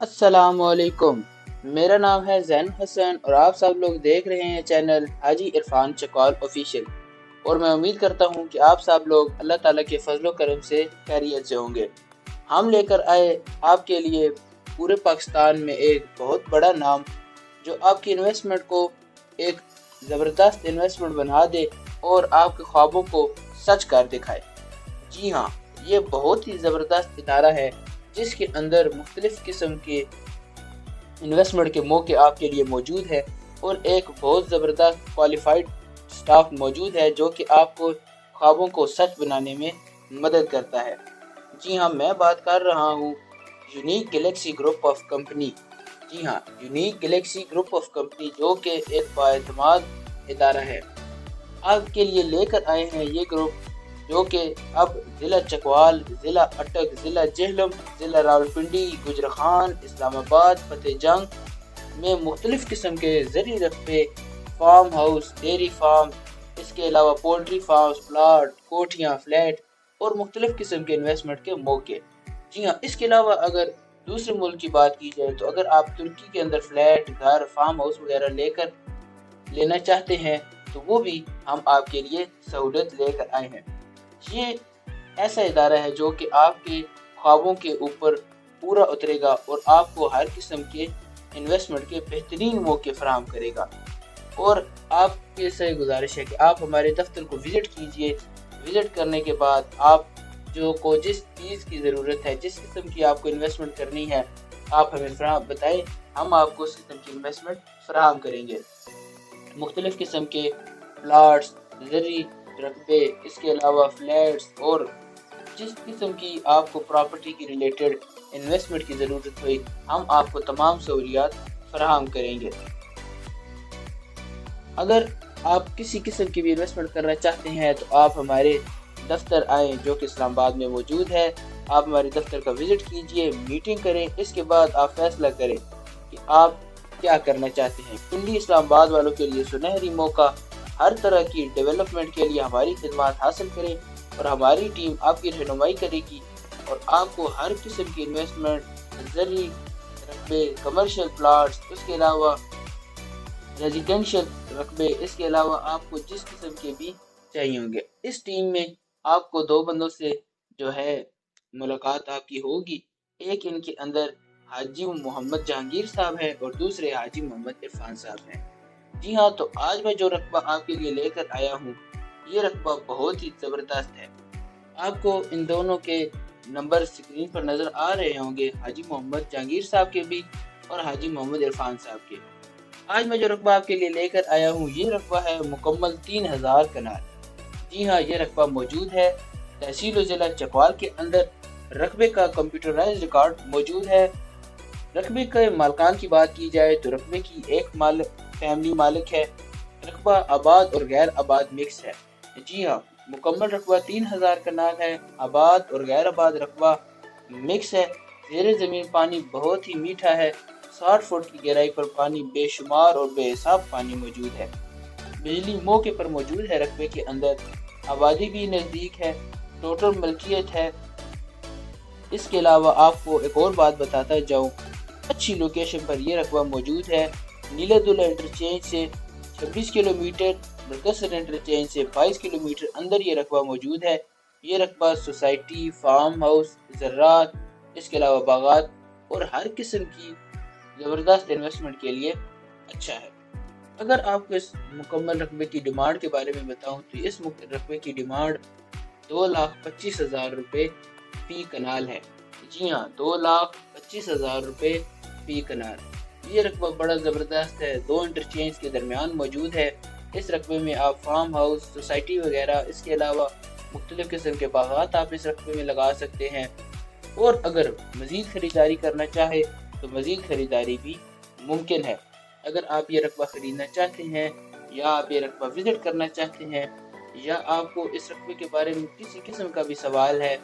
अस्सलाम वालेकुम। मेरा नाम है जैन हसन और आप सब लोग देख रहे हैं चैनल हाजी इरफान चकवाल ऑफिशियल। और मैं उम्मीद करता हूं कि आप सब लोग अल्लाह ताला के फजलो करम से खैरियत से होंगे। हम लेकर आए आपके लिए पूरे पाकिस्तान में एक बहुत बड़ा नाम जो आपकी इन्वेस्टमेंट को एक ज़बरदस्त इन्वेस्टमेंट बना दे और आपके ख्वाबों को सच कर दिखाए। जी हाँ, ये बहुत ही ज़बरदस्त इदारा है जिसके अंदर मुख्तलिफ़ किस्म के इन्वेस्टमेंट के मौके आपके लिए मौजूद है और एक बहुत ज़बरदस्त क्वालिफाइड स्टाफ मौजूद है जो कि आपको ख्वाबों को सच बनाने में मदद करता है। जी हाँ, मैं बात कर रहा हूँ unique galaxy group of company. जी हाँ, unique galaxy group of company जो कि एक बाएतमाद इदारा है। आपके लिए लेकर आए हैं ये ग्रुप जो कि अब ज़िला चकवाल, ज़िला अटक, ज़िला जेहलम, ज़िला रावलपिंडी, गुजराखान, इस्लामाबाद, फतेह जंग में मुख्तलिफ़ किस्म के ज़रूरी रकबे, फार्म हाउस, डेयरी फार्म, इसके अलावा पोल्ट्री फार्म्स, प्लाट, कोठियाँ, फ्लैट और मुख्तलिफ़ किस्म के इन्वेस्टमेंट के मौके। जी हाँ, इसके अलावा अगर दूसरे मुल्क की बात की जाए तो अगर आप तुर्की के अंदर फ्लैट, घर, फार्म हाउस वगैरह लेना चाहते हैं तो वो भी हम आपके लिए सहूलत लेकर आए हैं। ये ऐसा इदारा है जो कि आपके ख्वाबों के ऊपर पूरा उतरेगा और आपको हर किस्म के इन्वेस्टमेंट के बेहतरीन मौके फराहम करेगा। और आपके से गुजारिश है कि आप हमारे दफ्तर को विज़िट कीजिए। विज़िट करने के बाद आप जिस चीज़ की ज़रूरत है, जिस किस्म की आपको इन्वेस्टमेंट करनी है, आप हमें बताएं, हम आपको उस किस्म की इन्वेस्टमेंट फराहम करेंगे। मुख्तलिफ़ किस्म के प्लाट्स, ज़रूरी रकबे, इसके अलावा फ्लैट्स और जिस किस्म की आपको प्रॉपर्टी की रिलेटेड इन्वेस्टमेंट की ज़रूरत हुई, हम आपको तमाम सहूलियात फराहम करेंगे। अगर आप किसी किस्म की भी इन्वेस्टमेंट करना चाहते हैं तो आप हमारे दफ्तर आएँ जो कि इस्लामाबाद में मौजूद है। आप हमारे दफ्तर का विज़िट कीजिए, मीटिंग करें, इसके बाद आप फैसला करें कि आप क्या करना चाहते हैं। दिल्ली इस्लामाबाद वालों के लिए सुनहरी मौका। हर तरह की डेवलपमेंट के लिए हमारी खिदमत हासिल करें और हमारी टीम आपकी रहनुमाई करेगी और आपको हर किस्म की इन्वेस्टमेंट, ज़रूरी रकबे, कमर्शियल प्लाट्स, इसके अलावा रेजिडेंशियल रकबे, इसके अलावा आपको जिस किस्म के भी चाहिए होंगे। इस टीम में आपको दो बंदों से जो है मुलाकात आपकी होगी। एक इनके अंदर हाजी मोहम्मद जहांगीर साहब हैं और दूसरे हाजी मोहम्मद इरफान साहब हैं। जी हाँ, तो आज मैं जो रकबा आपके लिए लेकर आया हूँ, ये रकबा बहुत ही ज़बरदस्त है। आपको इन दोनों के नंबर स्क्रीन पर नज़र आ रहे होंगे, हाजी मोहम्मद जहांगीर साहब के भी और हाजी मोहम्मद इरफान साहब के। आज मैं जो रकबा आपके लिए लेकर आया हूँ, ये रकबा है मुकम्मल 3000 कनाल। जी हाँ, ये रकबा मौजूद है तहसील और ज़िला चकवाल के अंदर। रकबे का कंप्यूटराइज रिकॉर्ड मौजूद है। रकबे के मालकान की बात की जाए तो रकबे की एक फैमिली मालिक है। रकबा आबाद और गैर आबाद मिक्स है। जी हाँ, मुकम्मल रकबा 3000 कनाल है। आबाद और गैर आबाद रकबा मिक्स है। ज़ेरे ज़मीन पानी बहुत ही मीठा है। 60 फुट की गहराई पर पानी बेशुमार और बेहिसाब पानी मौजूद है। बिजली मौके पर मौजूद है। रकबे के अंदर आबादी भी नज़दीक है। टोटल मलकियत है। इसके अलावा आपको एक और बात बताता जाऊँ, अच्छी लोकेशन पर यह रकबा मौजूद है। नीलादुल्ला इंटरचेंज से 26 किलोमीटर, बरकसर इंटरचेंज से 22 किलोमीटर अंदर ये रकबा मौजूद है। ये रकबा सोसाइटी, फार्म हाउस, ज़रात, इसके अलावा बागात और हर किस्म की ज़बरदस्त इन्वेस्टमेंट के लिए अच्छा है। अगर आपको इस मुकम्मल रकबे की डिमांड के बारे में बताऊं तो इस रकबे की डिमांड 2,25,000 रुपये फी कनाल है। जी हाँ, 2,25,000 रुपये फी कनाल। ये रकबा बड़ा ज़बरदस्त है, दो इंटरचेंज के दरमियान मौजूद है। इस रकबे में आप फार्म हाउस, सोसाइटी वगैरह, इसके अलावा मुख्तलिफ़ किस्म के बागात आप इस रकबे में लगा सकते हैं। और अगर मज़ीद ख़रीदारी करना चाहे तो मज़ीद ख़रीदारी भी मुमकिन है। अगर आप ये रकबा ख़रीदना चाहते हैं या आप ये रकबा विज़िट करना चाहते हैं या आपको इस रकबे के बारे में किसी किस्म का भी सवाल है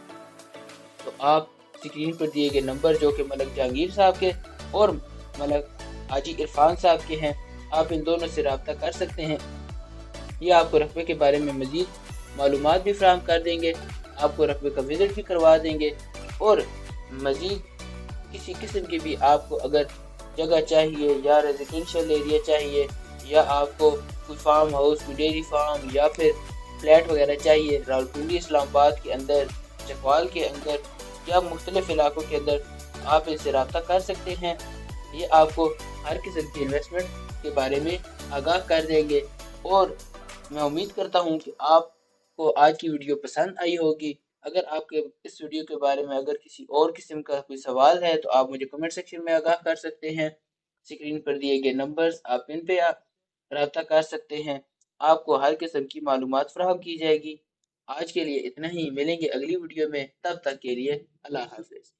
तो आप स्क्रीन पर दिए गए नंबर जो कि मलक जहांगीर साहब के और मलक हाजी इरफान साहब के हैं, आप इन दोनों से रब्ता कर सकते हैं। ये आपको रकबे के बारे में मज़ीद मालूमात भी फराहम कर देंगे, आपको रकबे का विज़िट भी करवा देंगे और मज़ीद किसी किस्म की भी आपको अगर जगह चाहिए या रेजिडेंशियल एरिया चाहिए या आपको कोई फार्म हाउस, कोई डेयरी फार्म या फिर फ्लैट वगैरह चाहिए रावलपिंडी इस्लामाबाद के अंदर, चकवाल के अंदर या मुख्तलिफ इलाकों के अंदर, आप इनसे रब्ता कर सकते हैं। ये आपको हर किस्म की इन्वेस्टमेंट के बारे में आगाह कर देंगे। और मैं उम्मीद करता हूँ कि आपको आज की वीडियो पसंद आई होगी। अगर आपके इस वीडियो के बारे में अगर किसी और किस्म का कोई सवाल है तो आप मुझे कमेंट सेक्शन में आगाह कर सकते हैं। स्क्रीन पर दिए गए नंबर्स आप इन पे आप रब्ता कर सकते हैं। आपको हर किस्म की मालूमात फराहम की जाएगी। आज के लिए इतना ही, मिलेंगे अगली वीडियो में, तब तक के लिए अल्लाह हाफिज़।